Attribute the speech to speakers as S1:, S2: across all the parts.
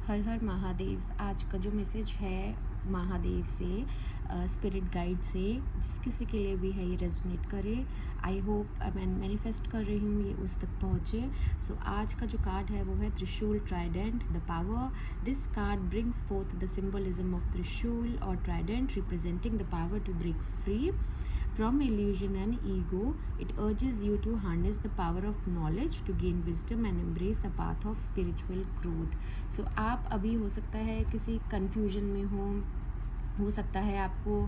S1: हर हर महादेव। आज का जो मैसेज है महादेव से, स्पिरिट गाइड से, जिस किसी के लिए भी है ये रेजोनेट करे। आई होप मैं मैनिफेस्ट कर रही हूँ ये उस तक पहुँचे। सो आज का जो कार्ड है वो है trishul, trident, the power. This card brings forth the symbolism of trishul और trident, representing the power to break free from illusion and ego. It urges you to harness the power of knowledge to gain wisdom and embrace a path of spiritual growth. So आप अभी हो सकता है किसी confusion में हो सकता है आपको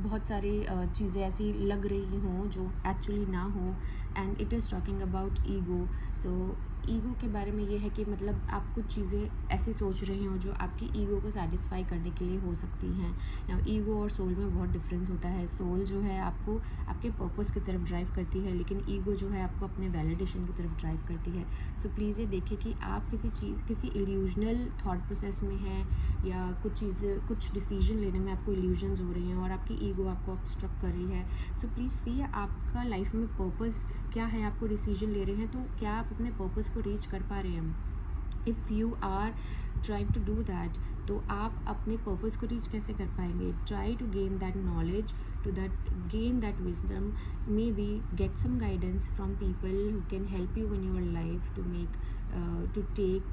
S1: बहुत सारी चीज़ें ऐसी लग रही हों जो एक्चुअली ना हो, and it is talking about ego. So ego के बारे में ये है कि मतलब आप कुछ चीज़ें ऐसी सोच रही हों जो आपकी ईगो को सेटिस्फाई करने के लिए हो सकती हैं। ना ईगो और सोल में बहुत डिफरेंस होता है। सोल जो है आपको आपके पर्पस की तरफ ड्राइव करती है, लेकिन ईगो जो है आपको अपने वैलिडेशन की तरफ ड्राइव करती है। सो प्लीज़ ये देखें कि आप किसी इल्यूजनल थॉट प्रोसेस में हैं, या कुछ डिसीजन लेने में आपको इल्यूजन्स हो रही हैं और आपकी ईगो आपको ऑब्स्ट्रक्ट कर रही है। सो प्लीज़ सी आपका लाइफ में पर्पस क्या है। आपको डिसीजन ले रहे हैं तो क्या आप अपने पर्पस को रीच कर पा रहे हैं? If you are trying to do that, तो आप अपने पर्पस को रीच कैसे कर पाएंगे? Try to gain that knowledge, to gain that wisdom, maybe get some guidance from people who can help you in your life to take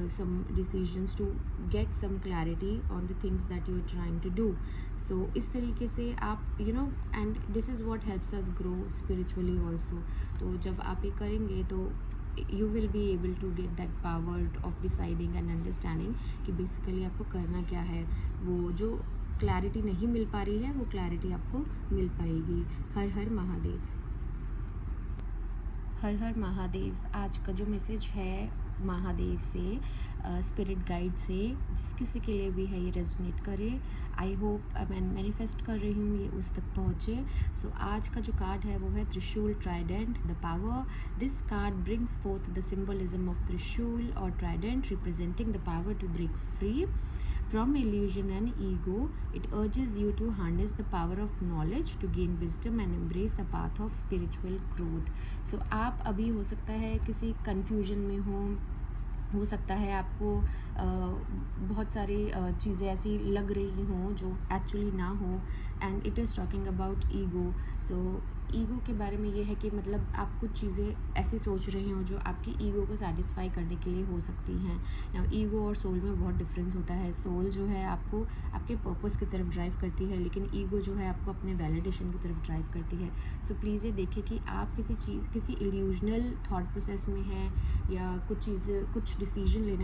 S1: some decisions, to get some clarity on the things that you're trying to do. So इस तरीके से आप and this is what helps us grow spiritually also. तो जब आप ये करेंगे तो you will be able to get that power of deciding and understanding कि basically आपको करना क्या है। वो जो क्लैरिटी नहीं मिल पा रही है वो क्लैरिटी आपको मिल पाएगी। हर हर महादेव। हर हर महादेव। आज का जो मैसेज है महादेव से, स्पिरिट गाइड से, जिस किसी के लिए भी है ये रेजोनेट करे। आई होप मैं मैनिफेस्ट कर रही हूँ ये उस तक पहुँचे। सो आज का जो कार्ड है वो है trishul, trident, the power. This card brings forth the symbolism of trishul और trident, representing the power to break free from illusion and ego. It urges you to harness the power of knowledge to gain wisdom and embrace a path of spiritual growth. So आप अभी हो सकता है किसी confusion में हो सकता है आपको बहुत सारी चीज़ें ऐसी लग रही हों जो एक्चुअली ना हो, and it is talking about ego. So ego के बारे में ये है कि मतलब आप कुछ चीज़ें ऐसी सोच रही हों जो आपकी ईगो को सेटिस्फाई करने के लिए हो सकती हैं। ना ईगो और सोल में बहुत डिफरेंस होता है। सोल जो है आपको आपके पर्पस की तरफ ड्राइव करती है, लेकिन ईगो जो है आपको अपने वैलिडेशन की तरफ ड्राइव करती है। सो प्लीज़ ये देखें कि आप किसी इल्यूजनल थॉट प्रोसेस में हैं, या कुछ डिसीजन लेने